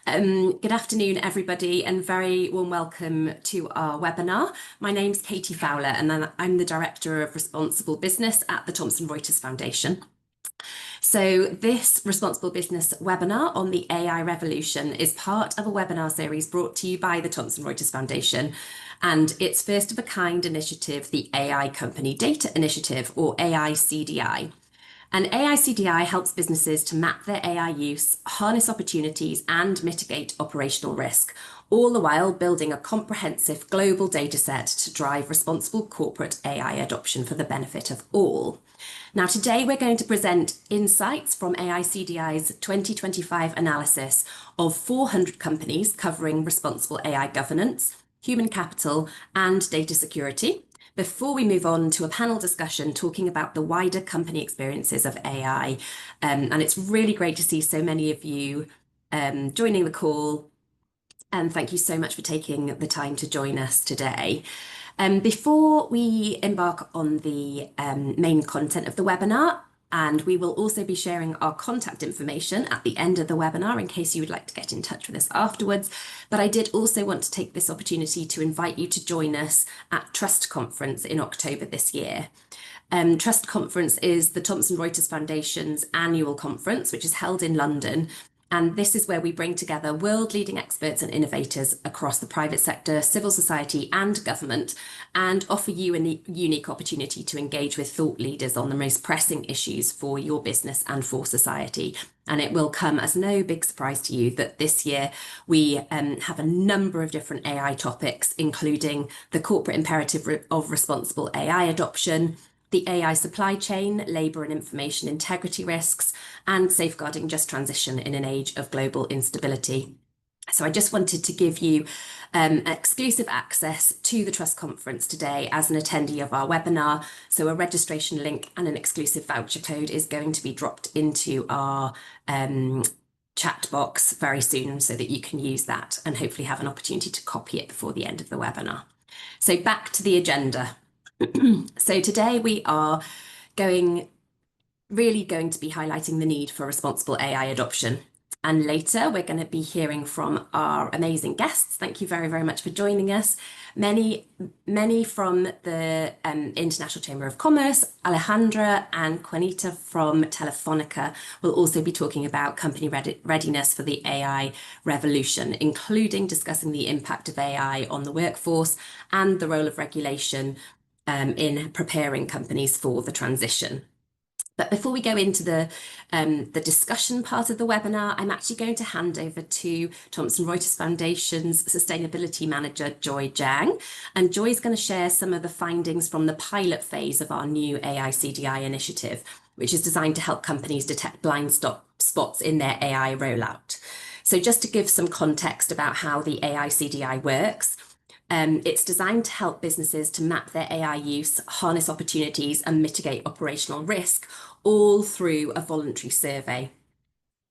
Good afternoon, everybody, and very warm welcome to our webinar. My name's Katie Fowler, and I'm the Director of Responsible Business at the Thomson Reuters Foundation. So this Responsible Business webinar on the AI revolution is part of a webinar series brought to you by the Thomson Reuters Foundation and its first of a kind initiative, the AI Company Data Initiative, or AICDI. And AICDI helps businesses to map their AI use, harness opportunities, and mitigate operational risk, all the while building a comprehensive global data set to drive responsible corporate AI adoption for the benefit of all. Now, today we're going to present insights from AICDI's 2025 analysis of 400 companies covering responsible AI governance, human capital, and data security, before we move on to a panel discussion talking about the wider company experiences of AI. And it's really great to see so many of you joining the call. And thank you so much for taking the time to join us today. Before we embark on the main content of the webinar, and we will also be sharing our contact information at the end of the webinar in case you would like to get in touch with us afterwards. But I did also want to take this opportunity to invite you to join us at Trust Conference in October this year. Trust Conference is the Thomson Reuters Foundation's annual conference, which is held in London. And this is where we bring together world-leading experts and innovators across the private sector, civil society, and government, and offer you a unique opportunity to engage with thought leaders on the most pressing issues for your business and for society. And it will come as no big surprise to you that this year we have a number of different AI topics, including the corporate imperative of responsible AI adoption, the AI supply chain, labour and information integrity risks, and safeguarding just transition in an age of global instability. So I just wanted to give you exclusive access to the Trust Conference today as an attendee of our webinar. So a registration link and an exclusive voucher code is going to be dropped into our chat box very soon so that you can use that and hopefully have an opportunity to copy it before the end of the webinar. So back to the agenda. So today we are really going to be highlighting the need for responsible AI adoption. And later we're going to be hearing from our amazing guests. Thank you very, very much for joining us. Many from the International Chamber of Commerce. Alejandra and Juanita from Telefonica will also be talking about company readiness for the AI revolution, including discussing the impact of AI on the workforce and the role of regulation in preparing companies for the transition. But before we go into the discussion part of the webinar, I'm actually going to hand over to Thomson Reuters Foundation's Sustainability Manager, Zhang. And Joy is going to share some of the findings from the pilot phase of our new AICDI initiative, which is designed to help companies detect blind spots in their AI rollout. So just to give some context about how the AICDI works, it's designed to help businesses to map their AI use, harness opportunities, and mitigate operational risk, all through a voluntary survey.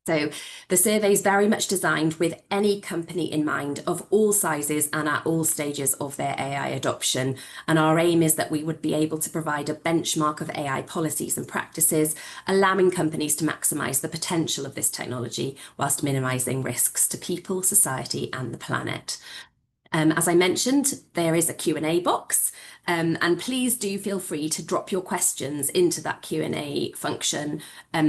So the survey is very much designed with any company in mind of all sizes and at all stages of their AI adoption. And our aim is that we would be able to provide a benchmark of AI policies and practices, allowing companies to maximise the potential of this technology whilst minimising risks to people, society, and the planet. As I mentioned, there is a Q&A box, and please do feel free to drop your questions into that Q&A function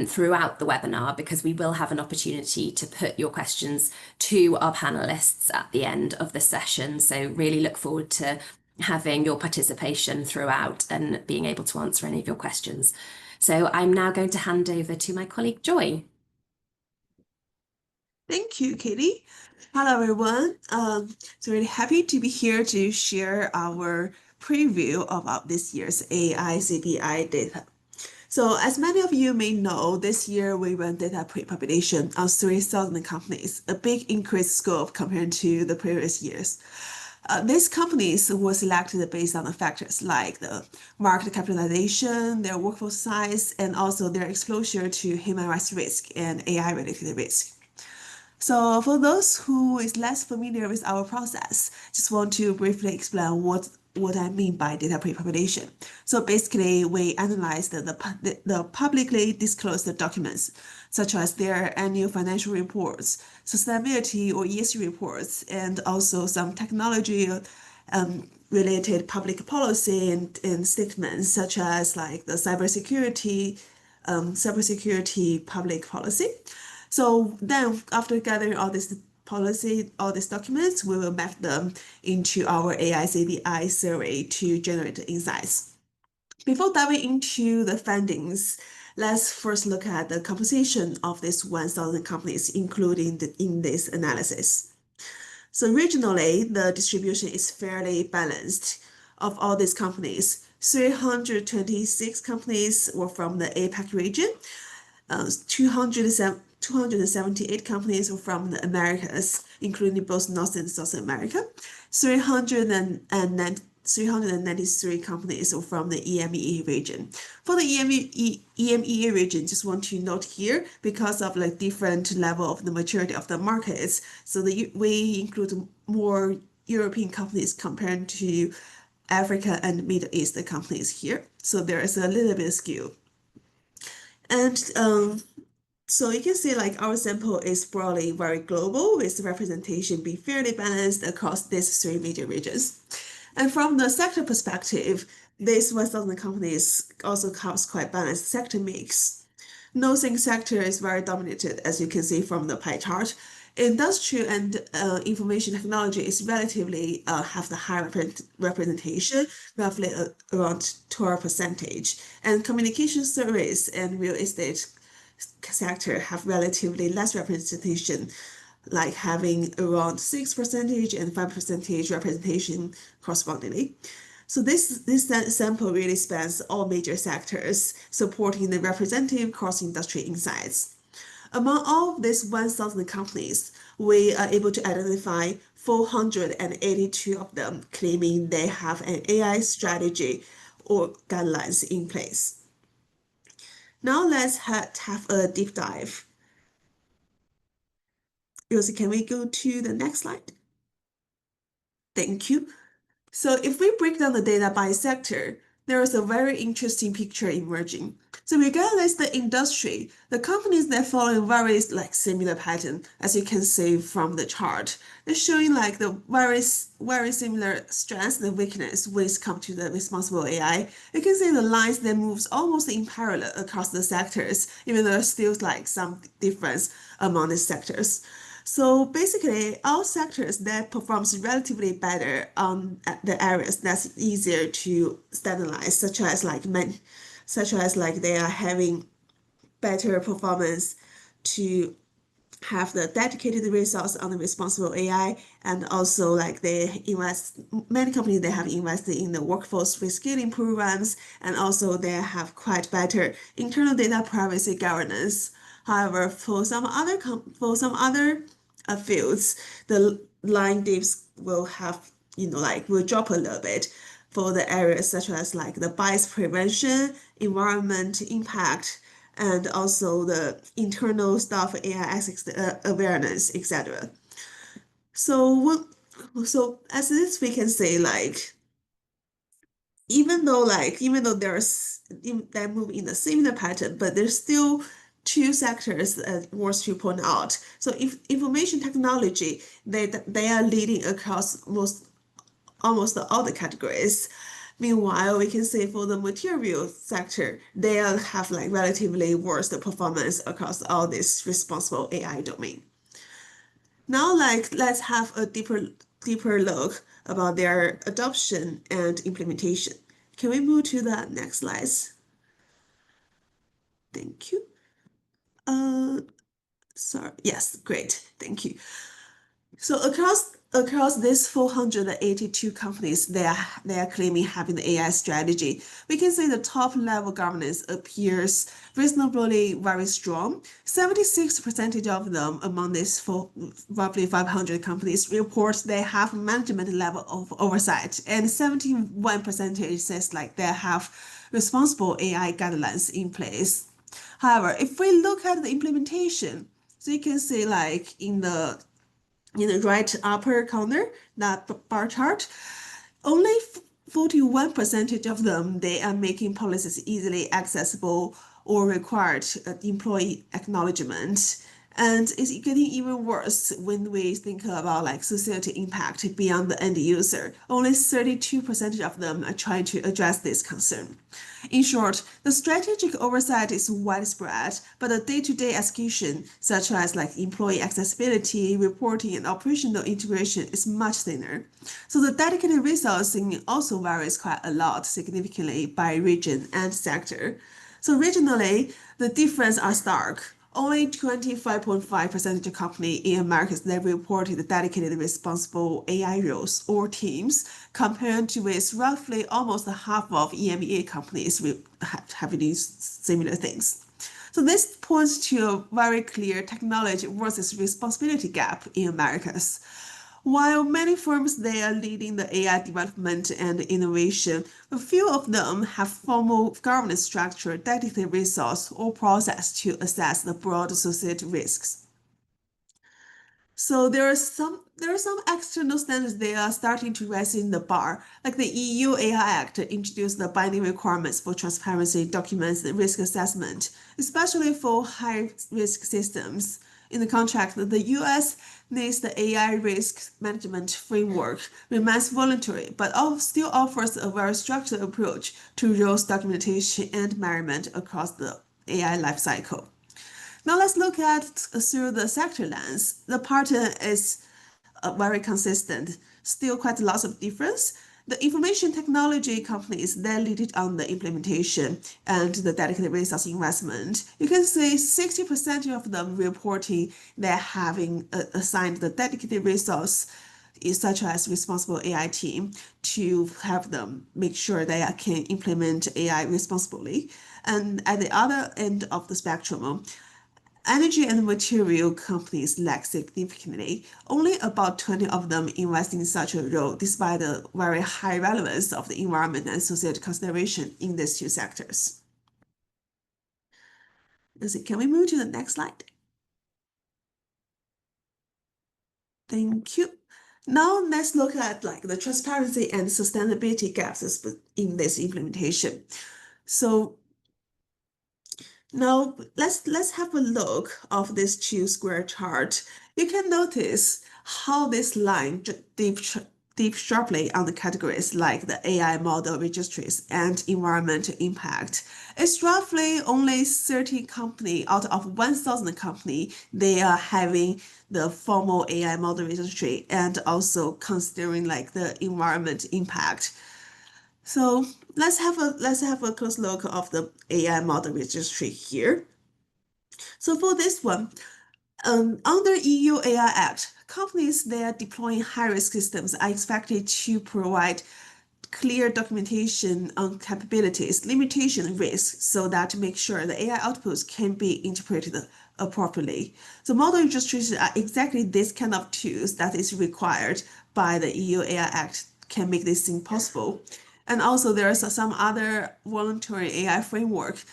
throughout the webinar, because we will have an opportunity to put your questions to our panelists at the end of the session. So really look forward to having your participation throughout and being able to answer any of your questions. So I'm now going to hand over to my colleague, Joy. Thank you, Katie. Hello, everyone. So really happy to be here to share our preview of this year's AICDI data. So as many of you may know, this year we ran data pre-population on 3,000 companies, a big increased scope compared to the previous years. These companies were selected based on the factors like the market capitalization, their workforce size, and also their exposure to human rights risk and AI-related risk. So for those who is less familiar with our process, just want to briefly explain what what I mean by data pre-population. So basically, we analyze the publicly disclosed documents, such as their annual financial reports, sustainability or ESG reports, and also some technology related public policy and statements, such as like the cybersecurity public policy. So then after gathering all this policy, all these documents, we will map them into our AICDI survey to generate insights. Before diving into the findings, let's first look at the composition of these 1,000 companies included in this analysis. So regionally, the distribution is fairly balanced. Of all these companies, 326 companies were from the APAC region, 278 companies were from the Americas, including both North and South America. 393 companies were from the EMEA region. For the EMEA region, just want to note here, because of like different level of the maturity of the markets, so we include more European companies compared to Africa and Middle East companies here. So there is a little bit of skew. And so you can see like our sample is broadly very global, with representation being fairly balanced across these three major regions. And from the sector perspective, this 1,000 companies also covers quite balanced sector mix. No single sector is very dominated, as you can see from the pie chart. Industrial and information technology is relatively have the high representation, roughly around 12%, and communication service and real estate sector have relatively less representation, like having around 6% and 5% representation correspondingly. So this sample really spans all major sectors, supporting the representative cross-industry insights. Among all these 1,000 companies, we are able to identify 482 of them claiming they have an AI strategy or guidelines in place. Now let's have a deep dive. Rosie, can we go to the next slide? Thank you. So if we break down the data by sector, there is a very interesting picture emerging. So regardless the industry, the companies that follow very like similar pattern, as you can see from the chart. They're showing like the very similar strengths and weakness when it comes to the responsible AI. You can see the lines that moves almost in parallel across the sectors, even though there's still like some difference among the sectors. So basically, all sectors that performs relatively better on the areas that's easier to standardize, such as like they are having better performance to have the dedicated resource on the responsible AI, and also like many companies they have invested in the workforce reskilling programs, and also they have quite better internal data privacy governance. However, for some other fields, the line dips will have will drop a little bit for the areas such as like the bias prevention, environment impact, and also the internal stuff, AI ethics awareness, etc. So as this we can say like even though there's that move in a similar pattern, but there's still two sectors worth to point out. So if information technology, they are leading across almost all the categories. Meanwhile, we can say for the material sector, they have like relatively worse performance across all this responsible AI domain. Now, let's have a deeper look about their adoption and implementation. Can we move to the next slides? Thank you. Sorry. Yes, great. Thank you. So across these 482 companies, they are claiming having the AI strategy. We can say the top level governance appears reasonably very strong. 76% of them among these roughly 500 companies report they have management level of oversight, and 71% says like they have responsible AI guidelines in place. However, if we look at the implementation, so you can see like in the right upper corner, that bar chart, only 41% of them, they are making policies easily accessible or required employee acknowledgement. And it's getting even worse when we think about like society impact beyond the end user. Only 32% of them are trying to address this concern. In short, the strategic oversight is widespread, but the day-to-day execution, such as like employee accessibility, reporting, and operational integration, is much thinner. So the dedicated resourcing also varies quite a lot significantly by region and sector. So regionally, the differences are stark. Only 25.5% of companies in America that reported dedicated responsible AI roles or teams, compared to with roughly almost half of EMEA companies having these similar things. So this points to a very clear technology versus responsibility gap in Americas. While many firms they are leading the AI development and innovation, a few of them have formal governance structure, dedicated resource, or process to assess the broad societal risks. So there are some external standards they are starting to raise in the bar, like the EU AI Act introduced the binding requirements for transparency documents and risk assessment, especially for high risk systems. In the contract, the US needs the AI risk management framework remains voluntary, but still offers a very structured approach to rules documentation and measurement across the AI lifecycle. Now let's look at through the sector lens. The pattern is very consistent, still quite lots of difference. The information technology companies that lead it on the implementation and the dedicated resource investment. You can see 60% of them reporting they're having assigned the dedicated resource such as responsible AI team to help them make sure they can implement AI responsibly. And at the other end of the spectrum, energy and material companies lack significantly. Only about 20 of them invest in such a role, despite the very high relevance of the environment and societal consideration in these two sectors. Let's see, can we move to the next slide? Thank you. Now let's look at like the transparency and sustainability gaps in this implementation. So now let's have a look of this two square chart. You can notice how this line dips sharply on the categories like the AI model registries and environmental impact. It's roughly only 30 company out of 1,000 company they are having the formal AI model registry and also considering like the environment impact. So let's have a close look of the AI model registry here. So for this one, under EU AI Act, companies that are deploying high-risk systems are expected to provide clear documentation on capabilities, limitation, and risks, so that to make sure the AI outputs can be interpreted appropriately. So model registries are exactly this kind of tools that is required by the EU AI Act can make this thing possible. And also there is some other voluntary AI framework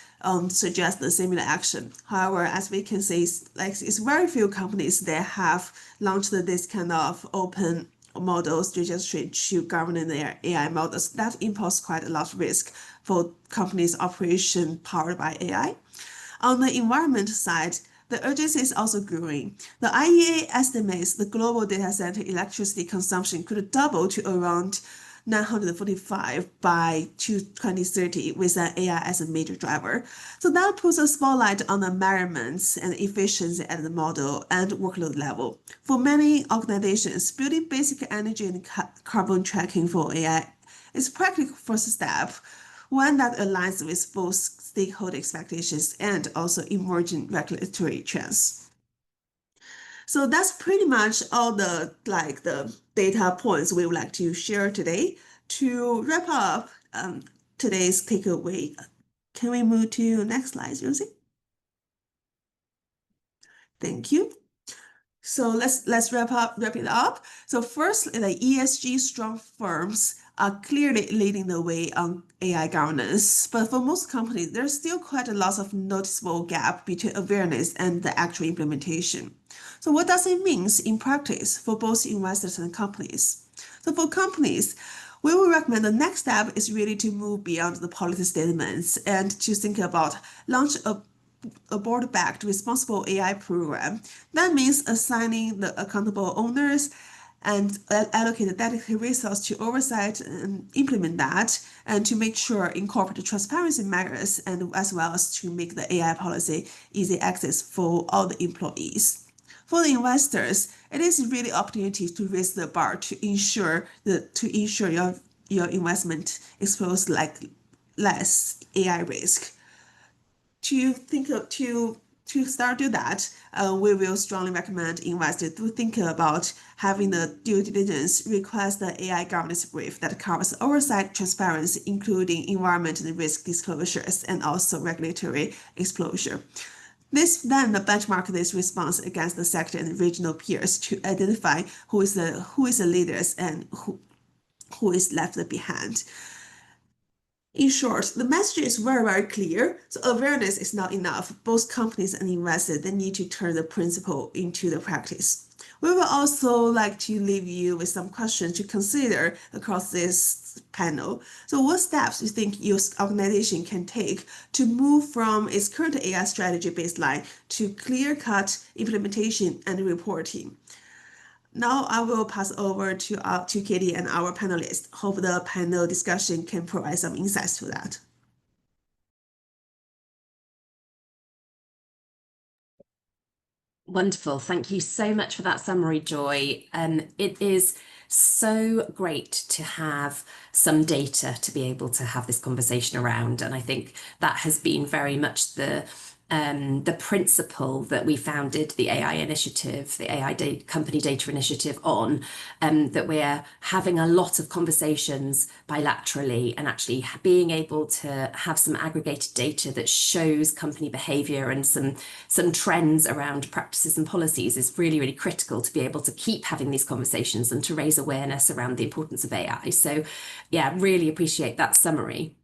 suggest the similar action. However, as we can see, it's very few companies that have launched this kind of open models registry to govern their AI models. That imposes quite a lot of risk for companies' operation powered by AI. On the environment side, the urgency is also growing. The IEA estimates the global data center electricity consumption could double to around 945 by 2030 with an AI as a major driver. So that puts a spotlight on the measurements and efficiency at the model and workload level. For many organizations, building basic energy and carbon tracking for AI is a practical first step, one that aligns with both stakeholder expectations and also emerging regulatory trends. So that's pretty much all the data points we would like to share today. To wrap up today's takeaway, can we move to the next slide, Rosie? Thank you. So let's wrap it up. So first, the ESG strong firms are clearly leading the way on AI governance, but for most companies, there's still quite a lot of noticeable gap between awareness and the actual implementation. So what does it mean in practice for both investors and companies? So for companies, We will recommend the next step is really to move beyond the policy statements and to think about launch a board-backed responsible AI program. That means assigning the accountable owners and allocate dedicated resource to oversight and implement that, and to make sure incorporate transparency measures, and as well as to make the AI policy easy access for all the employees. For the investors, it is really opportunity to raise the bar to ensure your investment exposes like less AI risk. To start do that, we will strongly recommend investors to think about having the due diligence request the AI governance brief that covers oversight, transparency, including environmental risk disclosures and also regulatory exposure. This then benchmark this response against the sector and regional peers to identify who is the leaders and who is left behind. In short, the message is very, very clear. So awareness is not enough. Both companies and investors, they need to turn the principle into the practice. We will also like to leave you with some questions to consider across this panel. So what steps do you think your organization can take to move from its current AI strategy baseline to clear-cut implementation and reporting? Now I will pass over to Katie and our panelists. Hope the panel discussion can provide some insights to that. Wonderful. Thank you so much for that summary, Joy. It is so great to have some data to be able to have this conversation around. And I think that has been very much the principle that we founded the AI initiative, the AI company data initiative on, that we're having a lot of conversations bilaterally and actually being able to have some aggregated data that shows company behavior and some trends around practices and policies is really, really critical to be able to keep having these conversations and to raise awareness around the importance of AI. So yeah, really appreciate that summary.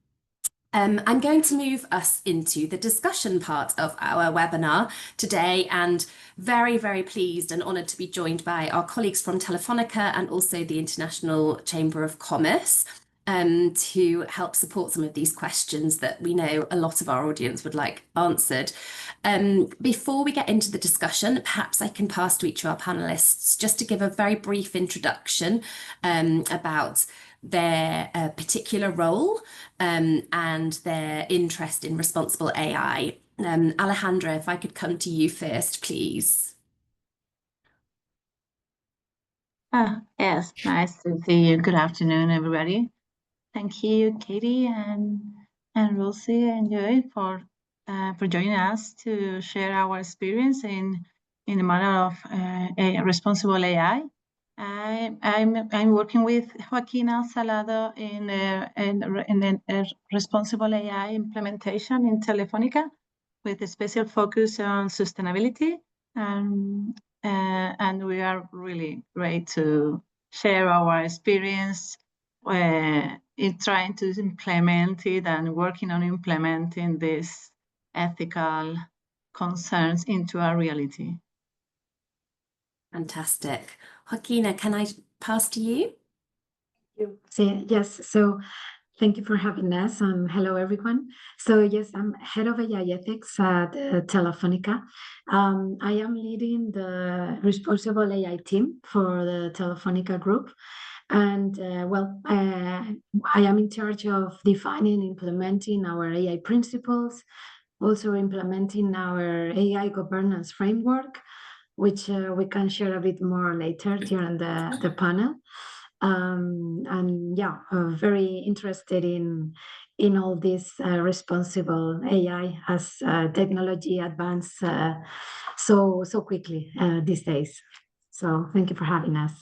I'm going to move us into the discussion part of our webinar today, and very, very pleased and honoured to be joined by our colleagues from Telefonica and also the International Chamber of Commerce to help support some of these questions that we know a lot of our audience would like answered. Before we get into the discussion, perhaps I can pass to each of our panelists just to give a very brief introduction about their particular role and their interest in responsible AI. Alejandra, if I could come to you first, please. Yes, nice to see you. Good afternoon, everybody. Thank you, Katie and Rosie and Joy for joining us to share our experience in the matter of responsible AI. I'm working with Joaquina Salado in responsible AI implementation in Telefonica, with a special focus on sustainability, and we are really great to share our experience in trying to implement it and working on implementing these ethical concerns into our reality. Fantastic. Joaquina, can I pass to you? Yes, so thank you for having us, and hello everyone. So yes, I'm head of AI ethics at Telefonica. I am leading the responsible AI team for the Telefonica group. And I am in charge of defining and implementing our AI principles, also implementing our AI governance framework, which we can share a bit more later during the panel. And yeah, very interested in all this responsible AI as technology advance so quickly these days. So thank you for having us.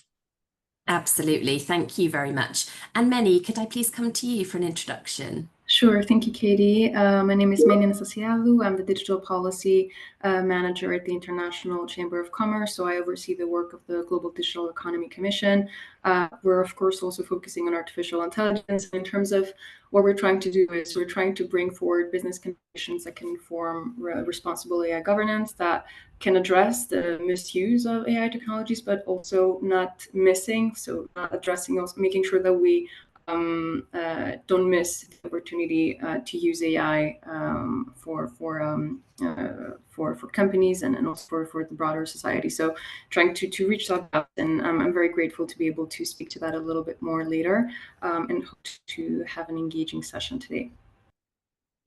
Absolutely. Thank you very much. And Meni, could I please come to you for an introduction? Sure. Thank you, Katie. My name is Meni Nasasialu. I'm the Digital Policy Manager at the International Chamber of Commerce. So I oversee the work of the Global Digital Economy Commission. We're, of course, also focusing on artificial intelligence. In terms of what we're trying to do is we're trying to bring forward business conditions that can inform responsible AI governance, that can address the misuse of AI technologies, but also not missing. So not addressing, also making sure that we don't miss the opportunity to use AI for companies and also for the broader society. So trying to reach that out, and I'm very grateful to be able to speak to that a little bit more later, and hope to have an engaging session today.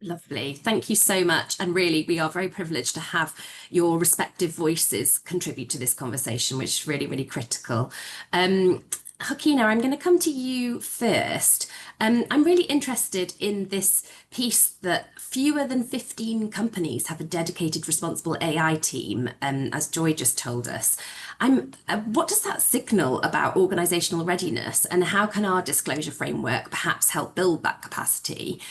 Lovely. Thank you so much. And really, we are very privileged to have your respective voices contribute to this conversation, which is really, really critical. Joaquina, I'm going to come to you first. I'm really interested in this piece that fewer than 15 companies have a dedicated responsible AI team, as Joy just told us. What does that signal about organisational readiness, and how can our disclosure framework perhaps help build that capacity?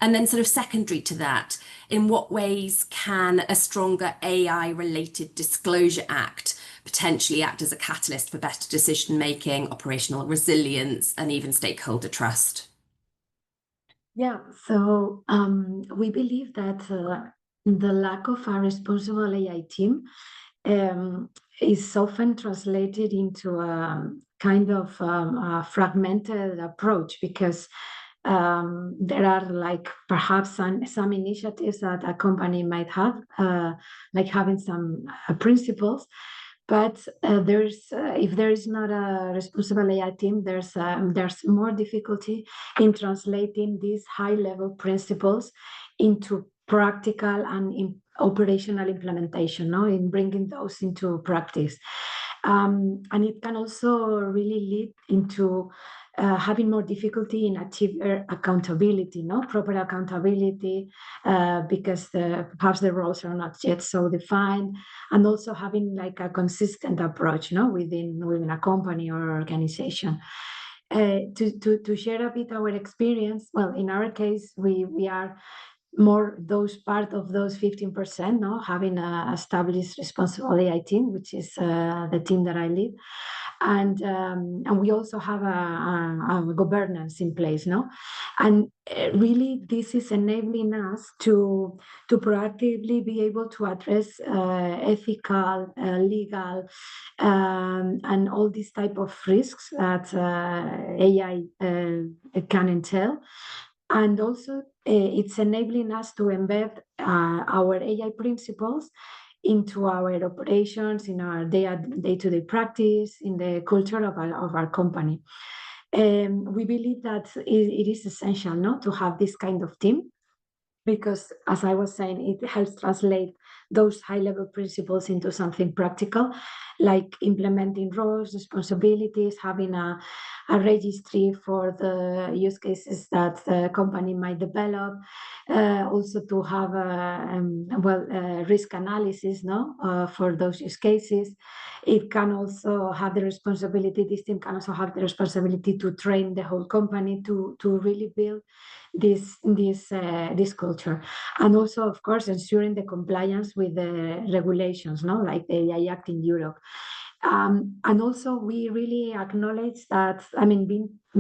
And then sort of secondary to that, in what ways can a stronger AI-related disclosure act potentially act as a catalyst for better decision-making, operational resilience, and even stakeholder trust? Yeah, so we believe that the lack of a responsible AI team is often translated into a kind of a fragmented approach, because there are like perhaps some initiatives that a company might have, like having some principles, but if there is not a responsible AI team, there's more difficulty in translating these high-level principles into practical and operational implementation, no? In bringing those into practice. And it can also really lead into having more difficulty in achieving accountability, no? Proper accountability, because perhaps the roles are not yet so defined, and also having like a consistent approach, no? within a company or organization. To share a bit our experience, well, in our case, we are more those part of those 15%, no, having a established responsible AI team, which is the team that I lead, and we also have a governance in place, no, and really this is enabling us to proactively be able to address ethical, legal, and all these type of risks that AI can entail. And also, it's enabling us to embed our AI principles into our operations, in our day-to-day practice, in the culture of our company. We believe that it is essential, no, to have this kind of team, because, as I was saying, it helps translate those high-level principles into something practical, like implementing roles, responsibilities, having a registry for the use cases that the company might develop, also to have risk analysis, no, for those use cases. It can also have the responsibility, this team can also have the responsibility to train the whole company to really build this culture, and also, of course, ensuring the compliance with the regulations, no, like the AI Act in Europe. And also, we really acknowledge that, I mean,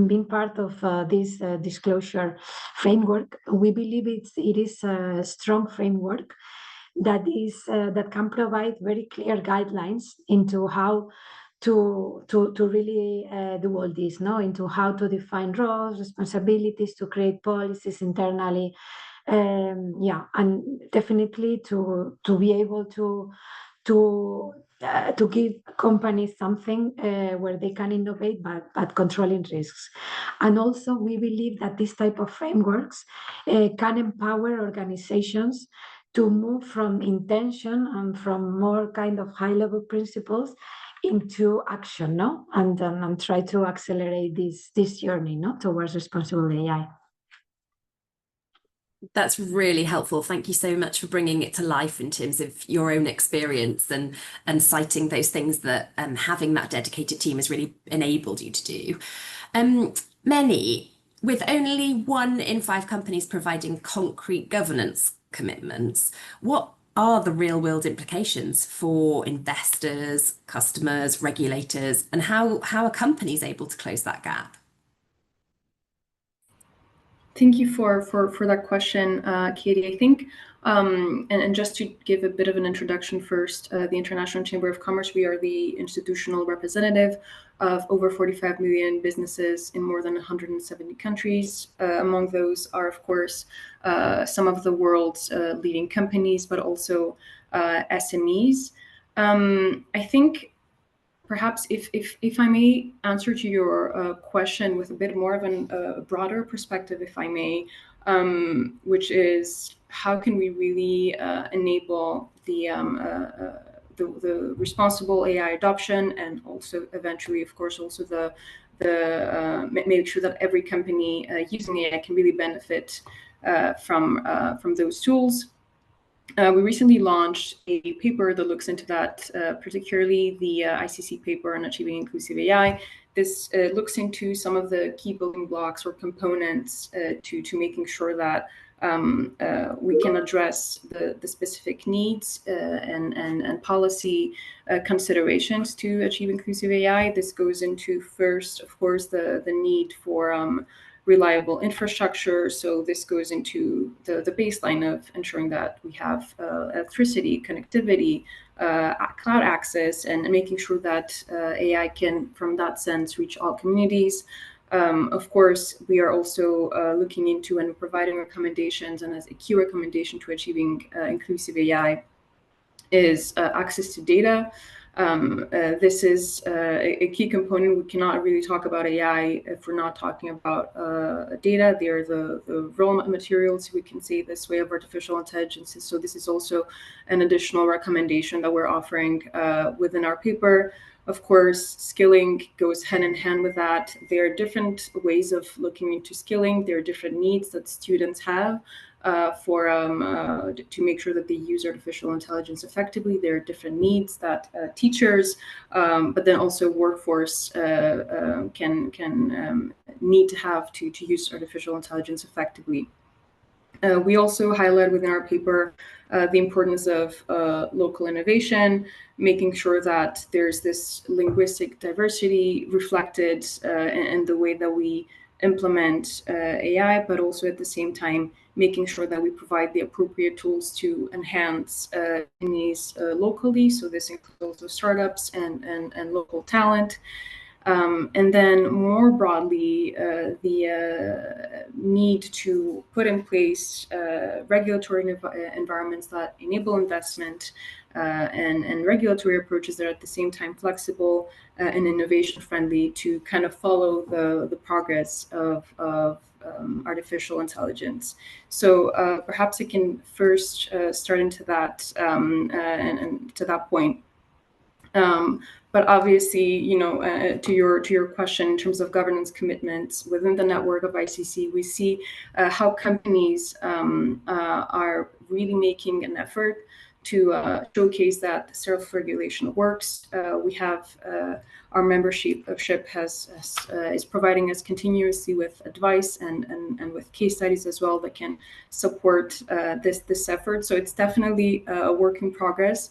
being part of this disclosure framework, we believe it is a strong framework that can provide very clear guidelines into how to really do all this, no, into how to define roles, responsibilities, to create policies internally, and definitely to be able to give companies something where they can innovate, but controlling risks. And also, we believe that this type of frameworks can empower organizations to move from intention and from more kind of high-level principles into action, no, and try to accelerate this journey, no, towards responsible AI. That's really helpful. Thank you so much for bringing it to life in terms of your own experience and citing those things that having that dedicated team has really enabled you to do. Many, with only 1 in 5 companies providing concrete governance commitments, what are the real world implications for investors, customers, regulators, and how are companies able to close that gap? Thank you for that question, Katie. I think And just to give a bit of an introduction first, the International Chamber of Commerce, we are the institutional representative of over 45 million businesses in more than 170 countries. Among those are, of course, some of the world's leading companies, but also SMEs. I think perhaps if I may answer to your question with a bit more of a broader perspective, if I may, which is how can we really enable the responsible AI adoption, and also eventually, of course, also make sure that every company using AI can really benefit from those tools. We recently launched a paper that looks into that, particularly the ICC paper on achieving inclusive AI. This looks into some of the key building blocks or components to making sure that we can address the specific needs and policy considerations to achieve inclusive AI. This goes into first, of course, the need for reliable infrastructure. So this goes into the baseline of ensuring that we have electricity, connectivity, cloud access, and making sure that AI can, from that sense, reach all communities. Of course, we are also looking into and providing recommendations, and as a key recommendation to achieving inclusive AI is access to data. This is a key component. We cannot really talk about AI if we're not talking about data. They are the raw materials, we can say this way, of artificial intelligence. So this is also an additional recommendation that we're offering within our paper. Of course, skilling goes hand in hand with that. There are different ways of looking into skilling. There are different needs that students have to make sure that they use artificial intelligence effectively. There are different needs that teachers, but then also workforce can need to have to use artificial intelligence effectively. We also highlight within our paper the importance of local innovation, making sure that there's this linguistic diversity reflected in the way that we implement AI, but also at the same time making sure that we provide the appropriate tools to enhance communities locally. So this includes also startups and local talent. And then more broadly, the need to put in place regulatory environments that enable investment and regulatory approaches that are at the same time flexible and innovation friendly to kind of follow the progress of artificial intelligence. So perhaps I can first start into that and to that point. But obviously, you know, to your question in terms of governance commitments within the network of ICC, we see how companies are really making an effort to showcase that self-regulation works. We have our membership is providing us continuously with advice and with case studies as well that can support this effort. So it's definitely a work in progress.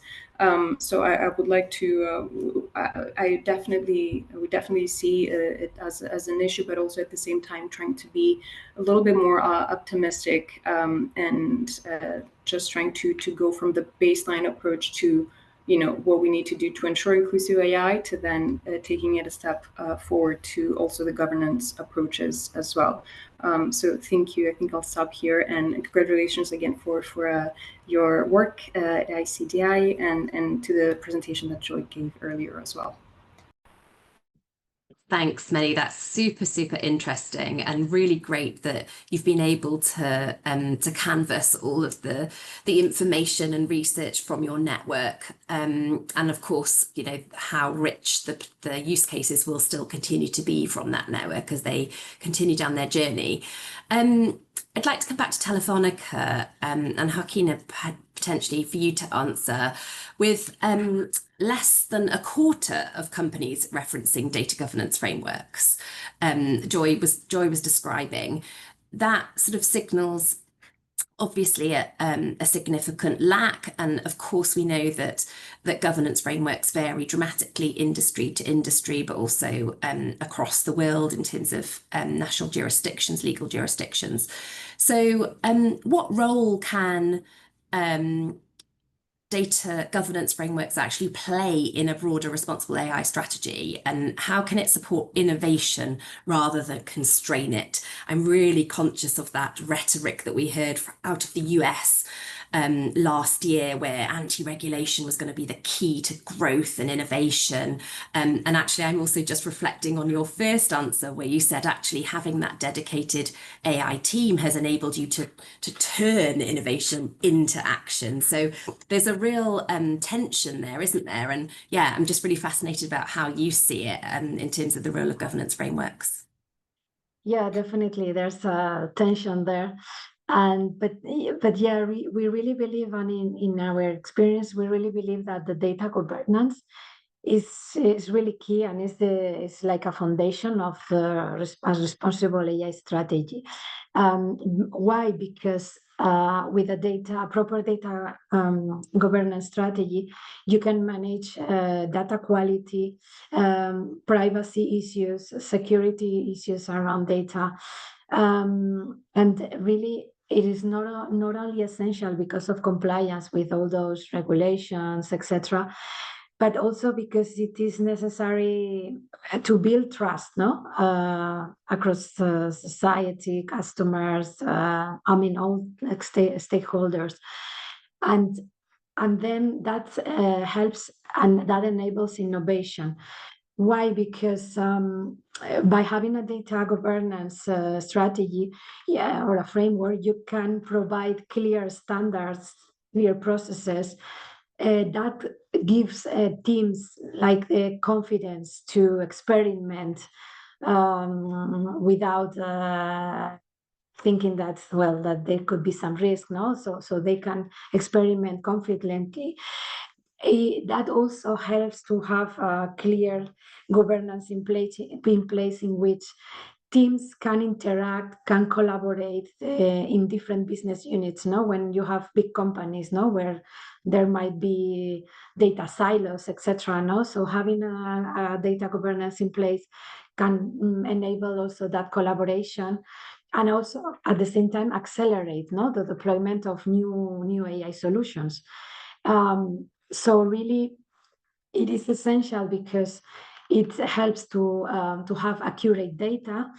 So I would like to, we definitely see it as an issue, but also at the same time trying to be a little bit more optimistic and just trying to go from the baseline approach to, you know, what we need to do to ensure inclusive AI, to then taking it a step forward to also the governance approaches as well. So thank you. I think I'll stop here, and congratulations again for your work at AICDI and to the presentation that Joy gave earlier as well. Thanks, Many. That's super, super interesting, and really great that you've been able to canvass all of the information and research from your network, and of course, you know, how rich the use cases will still continue to be from that network as they continue down their journey. I'd like to come back to Telefonica and Joaquina, potentially for you to answer. With less than a quarter of companies referencing data governance frameworks, Joy was describing, that sort of signals obviously a significant lack. And of course, we know that governance frameworks vary dramatically industry to industry, but also across the world in terms of national jurisdictions, legal jurisdictions. So what role can data governance frameworks actually play in a broader responsible AI strategy, and how can it support innovation rather than constrain it? I'm really conscious of that rhetoric that we heard out of the US last year, where anti-regulation was going to be the key to growth and innovation. And actually, I'm also just reflecting on your first answer, where you said actually having that dedicated AI team has enabled you to turn innovation into action. So there's a real tension there, isn't there? And yeah, I'm just really fascinated about how you see it in terms of the role of governance frameworks. Yeah, definitely. There's a tension there. But yeah, we really believe, and in our experience, we really believe that the data governance is really key, and is like a foundation of a responsible AI strategy. Why? Because with a proper data governance strategy, you can manage data quality, privacy issues, security issues around data, and really it is not only essential because of compliance with all those regulations, etc., but also because it is necessary to build trust, no, across society, customers, all stakeholders, and then that helps, and that enables innovation. Why? Because by having a data governance strategy, or a framework, you can provide clear standards, clear processes that gives teams like the confidence to experiment without thinking that, well, that there could be some risk, no? So they can experiment confidently. That also helps to have a clear governance in place in which teams can interact, can collaborate in different business units, no? When you have big companies, no, where there might be data silos, etc., no? So having a data governance in place can enable also that collaboration, and also at the same time accelerate, no, the deployment of new AI solutions. So really, it is essential because it helps to have accurate data,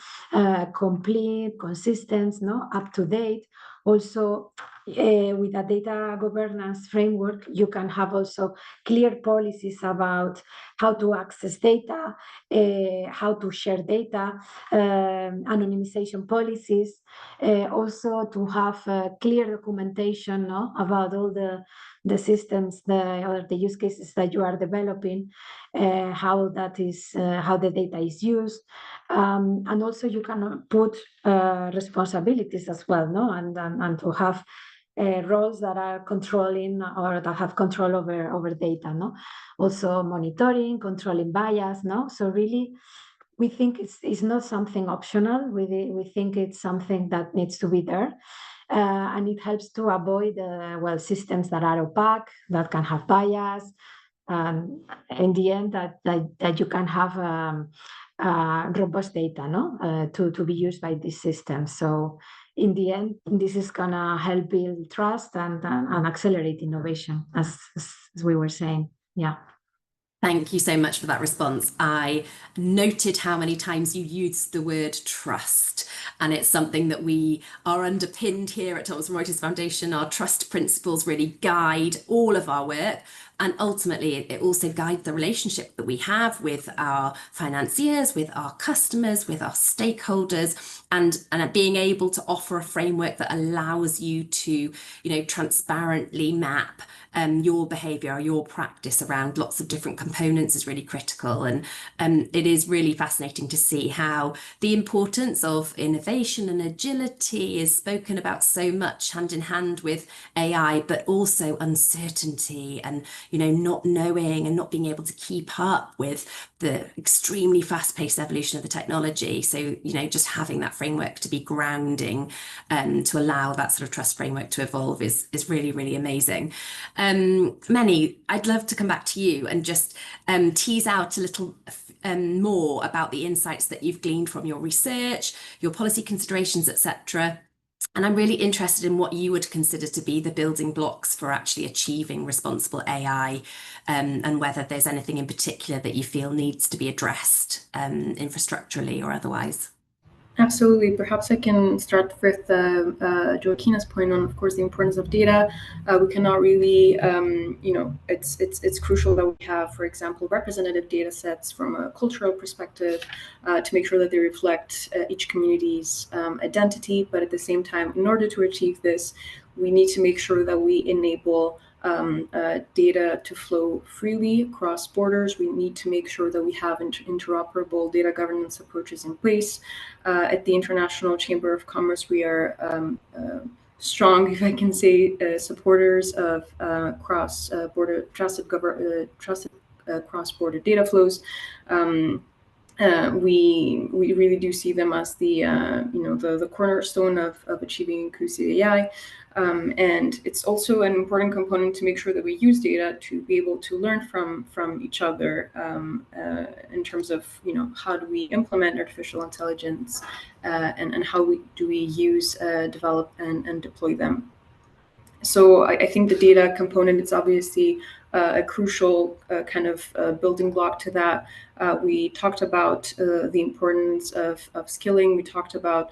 complete, consistent, no, up to date. Also, with a data governance framework, you can have also clear policies about how to access data, how to share data, anonymization policies, also to have clear documentation, no, about all the systems, or the use cases that you are developing, how the data is used, and also you can put responsibilities as well, no, and to have roles that are controlling or that have control over data, no, also monitoring, controlling bias, no. So really, we think it's not something optional. We think it's something that needs to be there. And it helps to avoid systems that are opaque, that can have bias. In the end, that you can have robust data, no, to be used by these systems. So in the end, this is gonna help build trust and accelerate innovation, as we were saying. Yeah. Thank you so much for that response. I noted how many times you used the word trust, and it's something that we are underpinned here at Thomson Reuters Foundation. Our trust principles really guide all of our work, and ultimately it also guides the relationship that we have with our financiers, with our customers, with our stakeholders, and being able to offer a framework that allows you to, transparently map your behavior, your practice around lots of different components is really critical. And it is really fascinating to see how the importance of innovation and agility is spoken about so much hand in hand with AI, but also uncertainty and, not knowing and not being able to keep up with the extremely fast-paced evolution of the technology. So, just having that framework to be grounding to allow that sort of trust framework to evolve is really, really amazing. Many, I'd love to come back to you and just tease out a little more about the insights that you've gleaned from your research, your policy considerations, etc., And I'm really interested in what you would consider to be the building blocks for actually achieving responsible AI, and whether there's anything in particular that you feel needs to be addressed, infrastructurally or otherwise. Absolutely. Perhaps I can start with Joaquina's point on, of course, the importance of data. We cannot really, it's crucial that we have, for example, representative data sets from a cultural perspective to make sure that they reflect each community's identity. But at the same time, in order to achieve this, we need to make sure that we enable data to flow freely across borders. We need to make sure that we have interoperable data governance approaches in place. At the International Chamber of Commerce, we are strong, if I can say, supporters of cross-border trusted cross-border data flows. We really do see them as the the cornerstone of achieving inclusive AI. And it's also an important component to make sure that we use data to be able to learn from each other in terms of how do we implement artificial intelligence and how do we use, develop, and deploy them. So I think the data component is obviously a crucial kind of building block to that. We talked about the importance of skilling. We talked about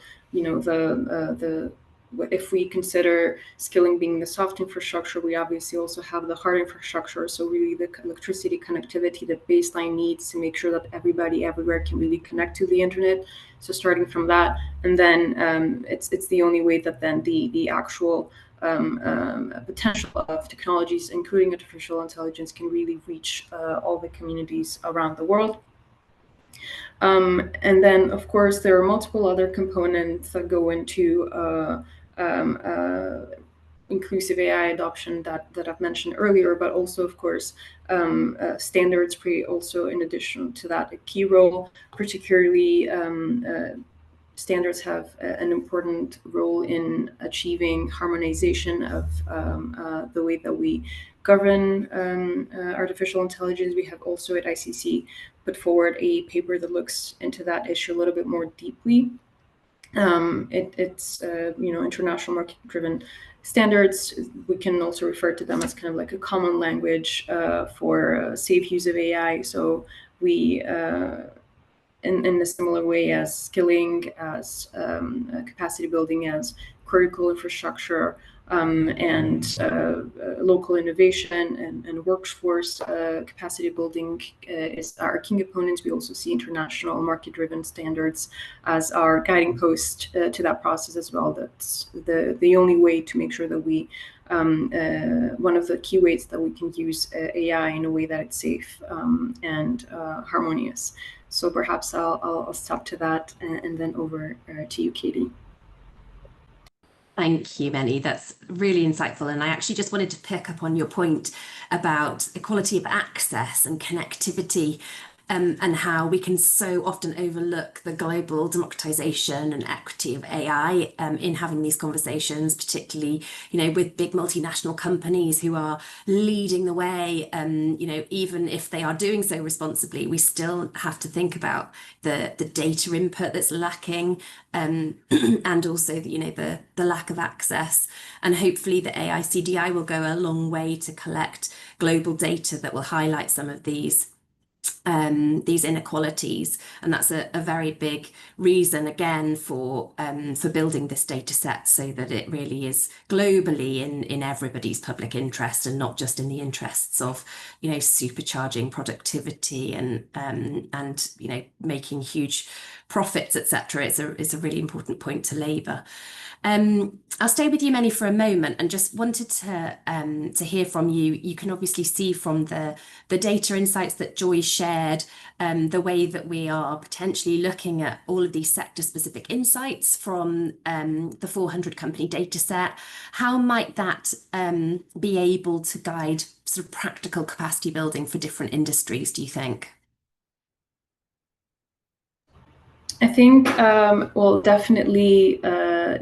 if we consider skilling being the soft infrastructure, we obviously also have the hard infrastructure. So really the electricity connectivity, the baseline needs to make sure that everybody everywhere can really connect to the internet. So starting from that, and then it's the only way that then the actual potential of technologies, including artificial intelligence, can really reach all the communities around the world. And then, of course, there are multiple other components that go into inclusive AI adoption that I've mentioned earlier, but also, of course, standards play also, in addition to that, a key role. Particularly, standards have an important role in achieving harmonization of the way that we govern artificial intelligence. We have also at ICC put forward a paper that looks into that issue a little bit more deeply. It's international market-driven standards. We can also refer to them as kind of like a common language for safe use of AI. So we in a similar way as skilling, as capacity building, as critical infrastructure, and local innovation and workforce capacity building are key components. We also see international market-driven standards as our guiding post to that process as well. That's the only way to make sure that we one of the key ways that we can use AI in a way that it's safe and harmonious. So perhaps I'll stop to that and then over to you, Katie. Thank you, Meni. That's really insightful. And I actually just wanted to pick up on your point about equality of access and connectivity, and how we can so often overlook the global democratization and equity of AI in having these conversations, particularly, with big multinational companies who are leading the way. Even if they are doing so responsibly, we still have to think about the data input that's lacking, and also the lack of access. And hopefully the AICDI will go a long way to collect global data that will highlight some of these inequalities, and that's a very big reason again for building this data set, so that it really is globally in everybody's public interest and not just in the interests of supercharging productivity and making huge profits, etc. It's a really important point to labour. I'll stay with you, Meni, for a moment, and just wanted to hear from you. You can obviously see from the data insights that Joy shared, the way that we are potentially looking at all of these sector-specific insights from the 400 company data set. How might that be able to guide sort of practical capacity building for different industries, do you think? I think, well, definitely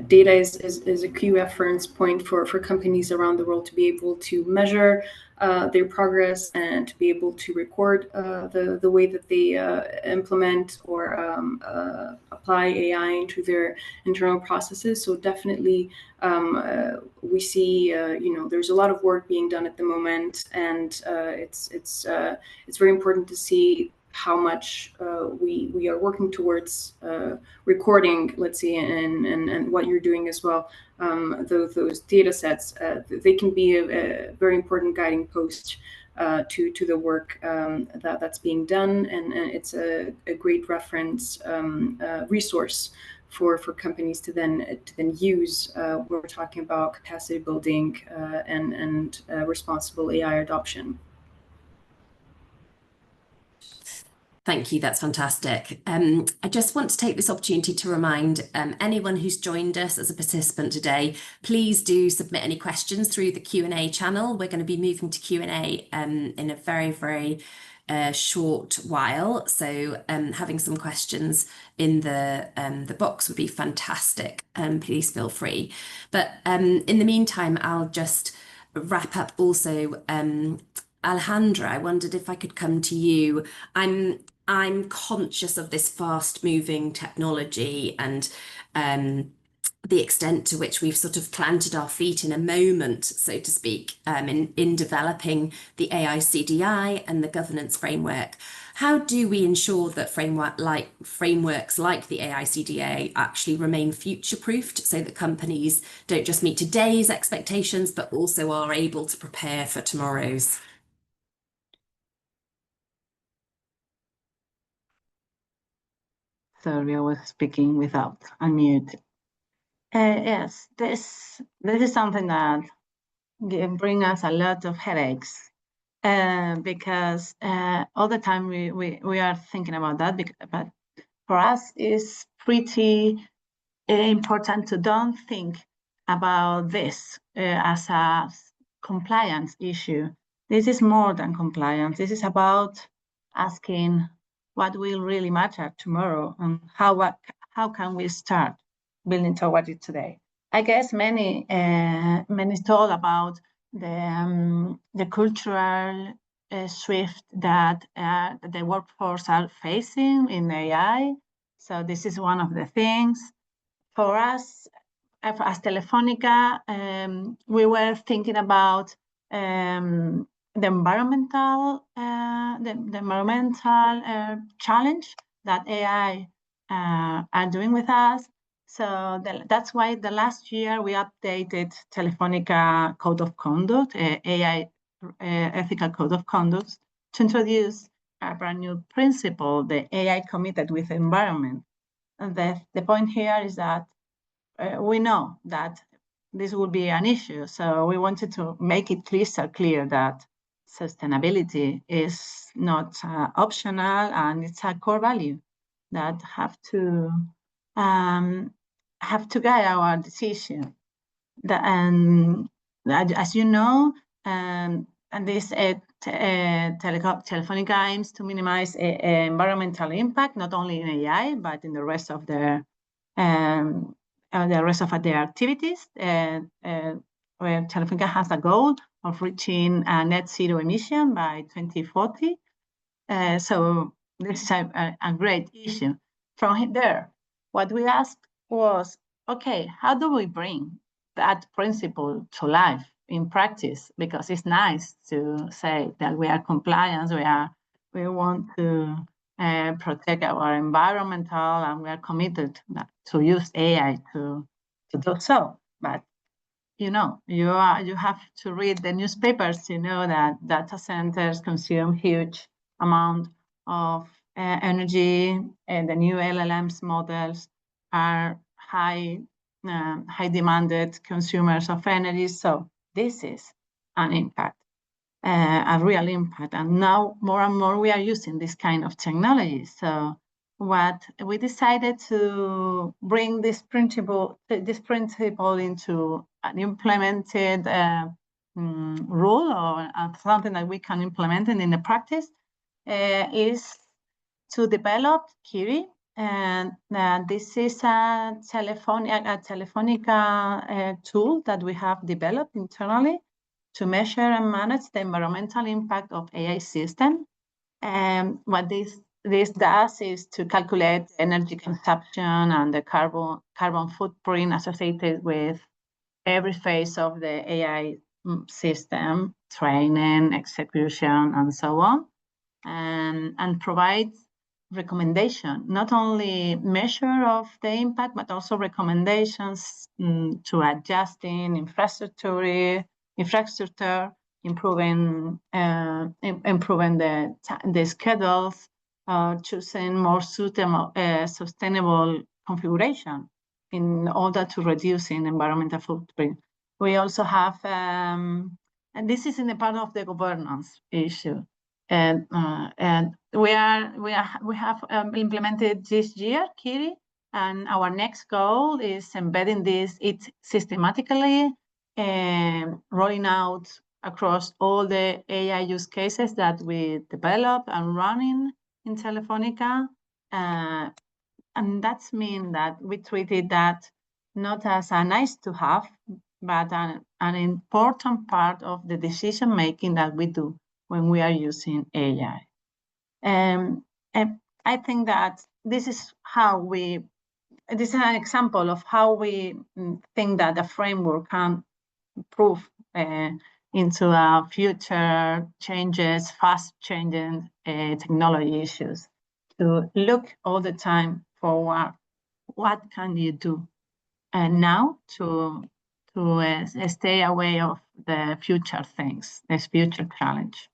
data is a key reference point for companies around the world to be able to measure their progress and to be able to record the way that they implement or apply AI into their internal processes. So definitely we see, there's a lot of work being done at the moment, and it's very important to see how much we are working towards recording, let's see, and what you're doing as well. Those data sets, they can be a very important guiding post to the work that's being done, and it's a great reference resource for companies to then use when we're talking about capacity building and responsible AI adoption. Thank you, that's fantastic. I just want to take this opportunity to remind anyone who's joined us as a participant today, please do submit any questions through the Q&A channel. We're going to be moving to Q&A in a very, very short while. So having some questions in the box would be fantastic. Please feel free. But in the meantime, I'll just wrap up also. Alejandra, I wondered if I could come to you. I'm conscious of this fast-moving technology and the extent to which we've sort of planted our feet in a moment, so to speak, in developing the AICDI and the governance framework. How do we ensure that frameworks like the AICDI actually remain future-proofed so that companies don't just meet today's expectations, but also are able to prepare for tomorrow's? Sorry, I was speaking without unmute. Yes, this is something that brings us a lot of headaches because all the time we are thinking about that. But for us, it's pretty important to don't think about this as a compliance issue. This is more than compliance. This is about asking what will really matter tomorrow and how can we start building toward it today. I guess many thought about the cultural shift that the workforce are facing in AI. So this is one of the things. For us, as Telefónica, we were thinking about the environmental challenge that AI are doing with us. So that's why the last year we updated Telefónica Code of Conduct, AI Ethical Code of Conduct, to introduce a brand new principle, the AI committed with the environment. And the point here is that we know that this will be an issue. So we wanted to make it crystal clear that sustainability is not optional, and it's a core value that have to guide our decision. As you know, and this Telefónica aims to minimize environmental impact, not only in AI, but in the rest of their activities. Where Telefónica has a goal of reaching a net zero emission by 2040. So this is a great issue. From there, what we asked was, okay, how do we bring that principle to life in practice? Because it's nice to say that we are compliant, we want to protect our environmental, and we are committed to use AI to do so. But you have to read the newspapers to know that data centers consume huge amount of energy, and the new LLMs models are high demanded consumers of energy. So this is an impact, a real impact. And now more and more we are using this kind of technology. So what we decided to bring this principle into an implemented rule, or something that we can implement in the practice, is to develop AICDI. And this is a Telefónica tool that we have developed internally to measure and manage the environmental impact of AI system. And what this this does is to calculate energy consumption and the carbon footprint associated with every phase of the AI system, training, execution, and so on, and provides recommendation, not only measure of the impact, but also recommendations to adjusting infrastructure, improving the schedules, choosing more sustainable configuration in order to reduce environmental footprint. We also have, and this is in the part of the governance issue, and we have implemented this year, Katie, and our next goal is embedding it systematically and rolling out across all the AI use cases that we develop and running in Telefonica. And that's mean that we treated that not as a nice to have, but an important part of the decision making that we do when we are using AI. And I think that this is an example of how we think that the framework can improve into our future changes, fast changing technology issues, to look all the time forward. What can you do now to stay away of the future things, this future challenge?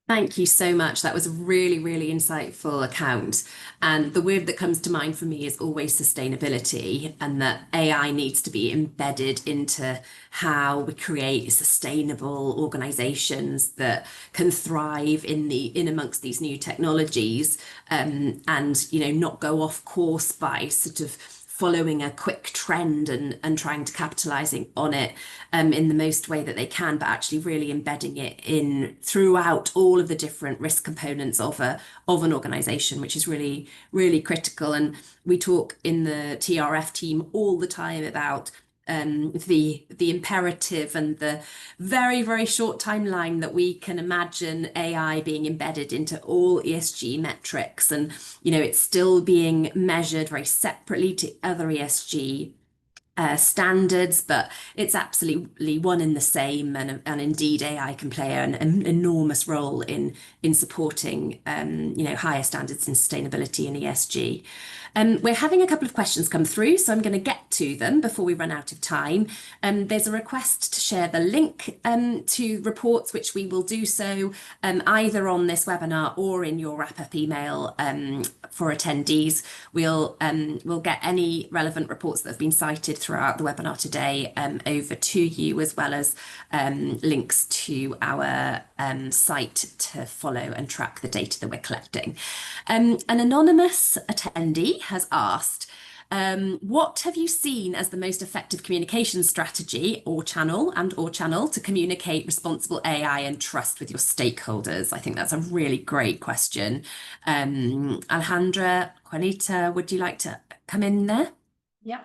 Thank you so much. That was a really, really insightful account. And the word that comes to mind for me is always sustainability, and that AI needs to be embedded into how we create sustainable organizations that can thrive in amongst these new technologies, and not go off course by sort of following a quick trend and trying to capitalizing on it in the most way that they can, but actually really embedding it in throughout all of the different risk components of an organization, which is really, really critical. And we talk in the TRF team all the time about the imperative and the very, very short timeline that we can imagine AI being embedded into all ESG metrics. And, it's still being measured very separately to other ESG standards, but it's absolutely one and the same. And indeed, AI can play an enormous role in supporting, higher standards in sustainability and ESG. We're having a couple of questions come through, so I'm going to get to them before we run out of time. There's a request to share the link to reports, which we will do so either on this webinar or in your wrap-up email for attendees. We'll get any relevant reports that have been cited throughout the webinar today over to you, as well as links to our site to follow and track the data that we're collecting. An anonymous attendee has asked, what have you seen as the most effective communication strategy or channel to communicate responsible AI and trust with your stakeholders? I think that's a really great question. Alejandra, Juanita, would you like to come in there? Yeah,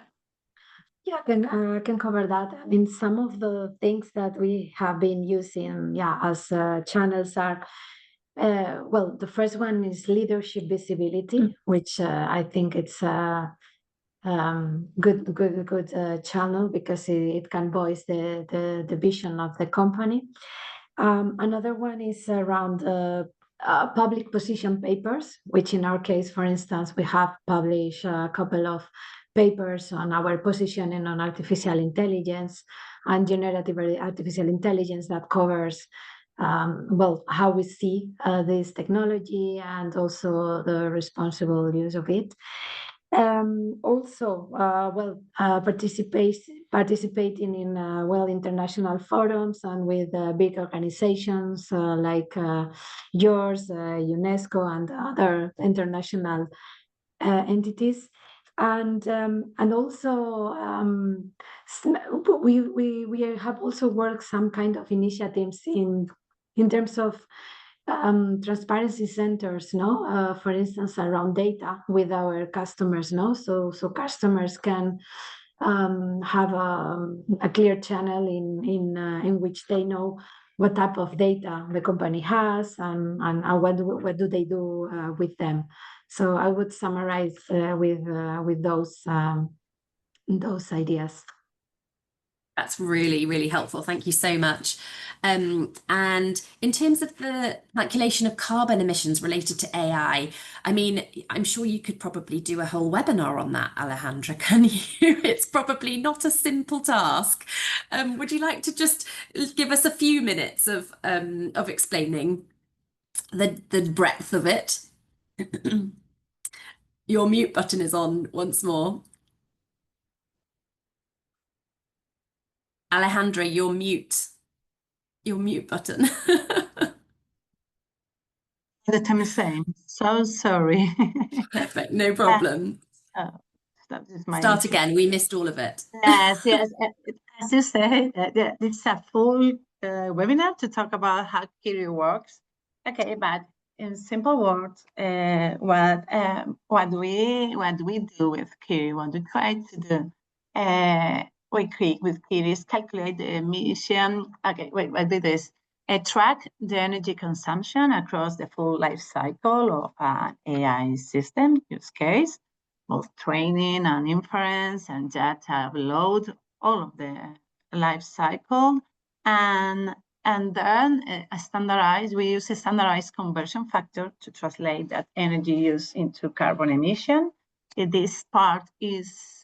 I can cover that. I mean, some of the things that we have been using, as channels are, well, the first one is leadership visibility, which I think it's a good channel because it can voice the vision of the company. Another one is around public position papers, which in our case, for instance, we have published a couple of papers on our positioning on artificial intelligence and generative artificial intelligence that covers how we see this technology and also the responsible use of it. Participating in international forums and with big organizations like yours, UNESCO, and other international entities. And also we have also worked some kind of initiatives in terms of transparency centers, for instance, around data with our customers, so customers can have a clear channel in which they know what type of data the company has, and what do they do with them. So I would summarize with those ideas. That's really, really helpful. Thank you so much. And in terms of the calculation of carbon emissions related to AI, I mean, I'm sure you could probably do a whole webinar on that, Alejandra, can you? It's probably not a simple task. Would you like to just give us a few minutes of explaining the breadth of it? Your mute button is on once more. Alejandra, your mute button. The time is same. So sorry. Perfect, no problem. That is my Start issue. again. We missed all of it. Yes. As you say, it's a full webinar to talk about how Kiri works. Okay, but in simple words, what we do with Kiri, what we try to do, with Kiri is calculate the emission. Okay, wait, what it is? Track the energy consumption across the full life cycle of an AI system use case, both training and inference and data load, all of the life cycle. And then we use a standardized conversion factor to translate that energy use into carbon emission. This part is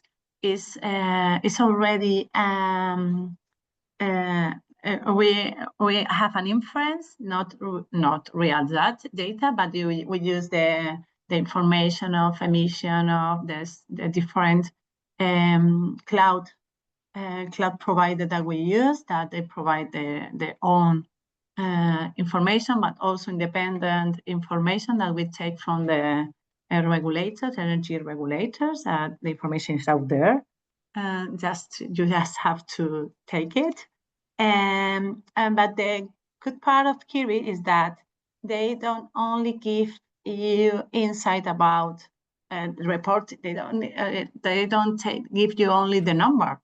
already we have an inference, not real data, but we use the information of emission of the different cloud provider that we use, that they provide their own information, but also independent information that we take from the energy regulators. The information is out there. You just have to take it. But the good part of Kiri is that they don't only give you insight about the report. They don't give you only the number.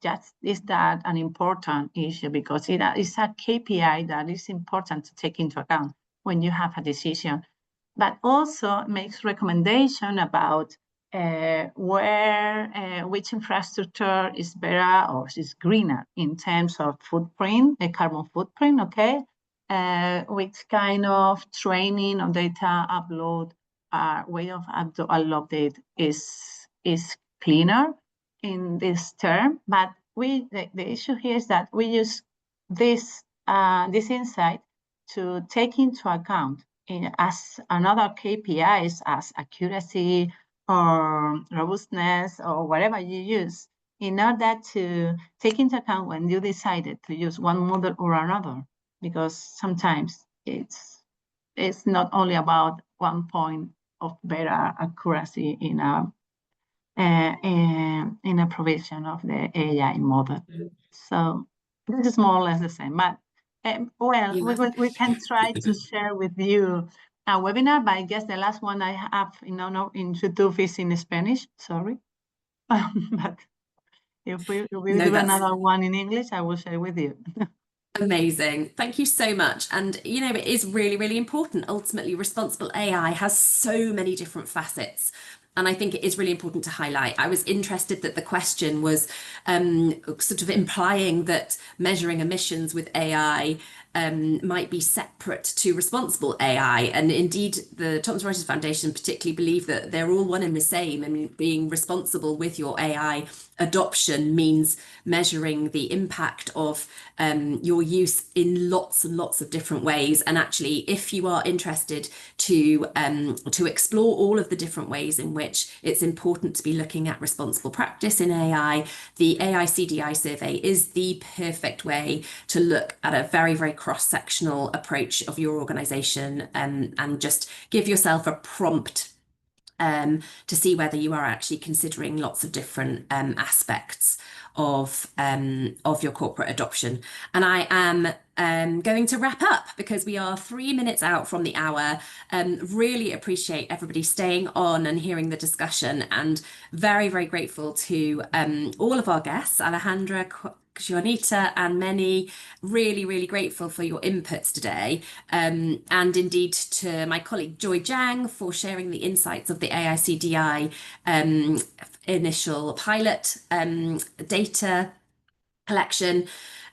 Just is that an important issue, because it is a KPI that is important to take into account when you have a decision, but also makes recommendation about which infrastructure is better or is greener in terms of footprint, a carbon footprint, okay? Which kind of training or data upload, way of upload is cleaner in this term. But the issue here is that we use this insight to take into account as another KPIs as accuracy or robustness or whatever you use, in order to take into account when you decided to use one model or another, because sometimes it's not only about 1 point of better accuracy in a provision of the AI model. So this is more or less the same, but we can try to share with you a webinar, but I guess the last one I have in YouTube is in Spanish, sorry. But if we do another one in English, I will share with you. Amazing. Thank you so much. And, it is really, really important. Ultimately, responsible AI has so many different facets. And I think it is really important to highlight. I was interested that the question was sort of implying that measuring emissions with AI might be separate to responsible AI. And indeed, the Thomson Reuters Foundation particularly believe that they're all one and the same. I mean, being responsible with your AI adoption means measuring the impact of your use in lots and lots of different ways. And actually, if you are interested to explore all of the different ways in which it's important to be looking at responsible practice in AI, the AICDI survey is the perfect way to look at a very, very cross-sectional approach of your organization, and just give yourself a prompt to see whether you are actually considering lots of different aspects of your corporate adoption. And I am going to wrap up because we are 3 minutes out from the hour. Really appreciate everybody staying on and hearing the discussion, and very, very grateful to all of our guests, Alejandra, Juanita and many, really, really grateful for your inputs today. And indeed to my colleague Joy Zhang for sharing the insights of the AICDI initial pilot data collection.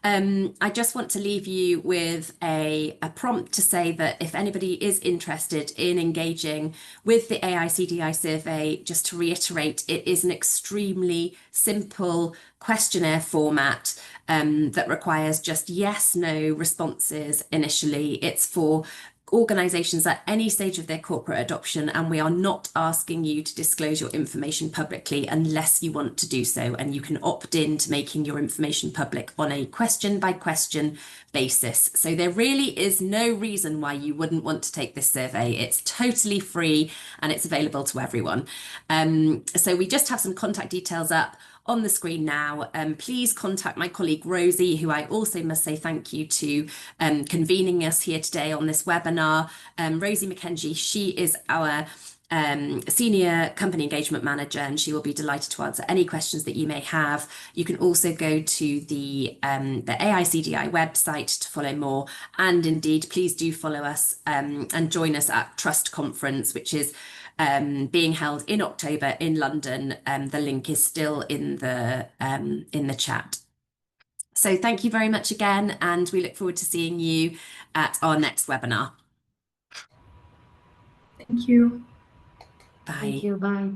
I just want to leave you with a prompt to say that if anybody is interested in engaging with the AICDI survey, just to reiterate, it is an extremely simple questionnaire format that requires just yes, no responses initially. It's for organisations at any stage of their corporate adoption, and we are not asking you to disclose your information publicly unless you want to do so, and you can opt in to making your information public on a question by question basis. So there really is no reason why you wouldn't want to take this survey. It's totally free and it's available to everyone. So we just have some contact details up on the screen now. Please contact my colleague Rosie, who I also must say thank you to convening us here today on this webinar. Rosie McKenzie, she is our Senior Company Engagement Manager, and she will be delighted to answer any questions that you may have. You can also go to the AICDI website to follow more, and indeed please do follow us and join us at Trust Conference, which is being held in October in London. The link is still in the chat. So thank you very much again, and we look forward to seeing you at our next webinar. Thank you. Bye. Thank you. Bye.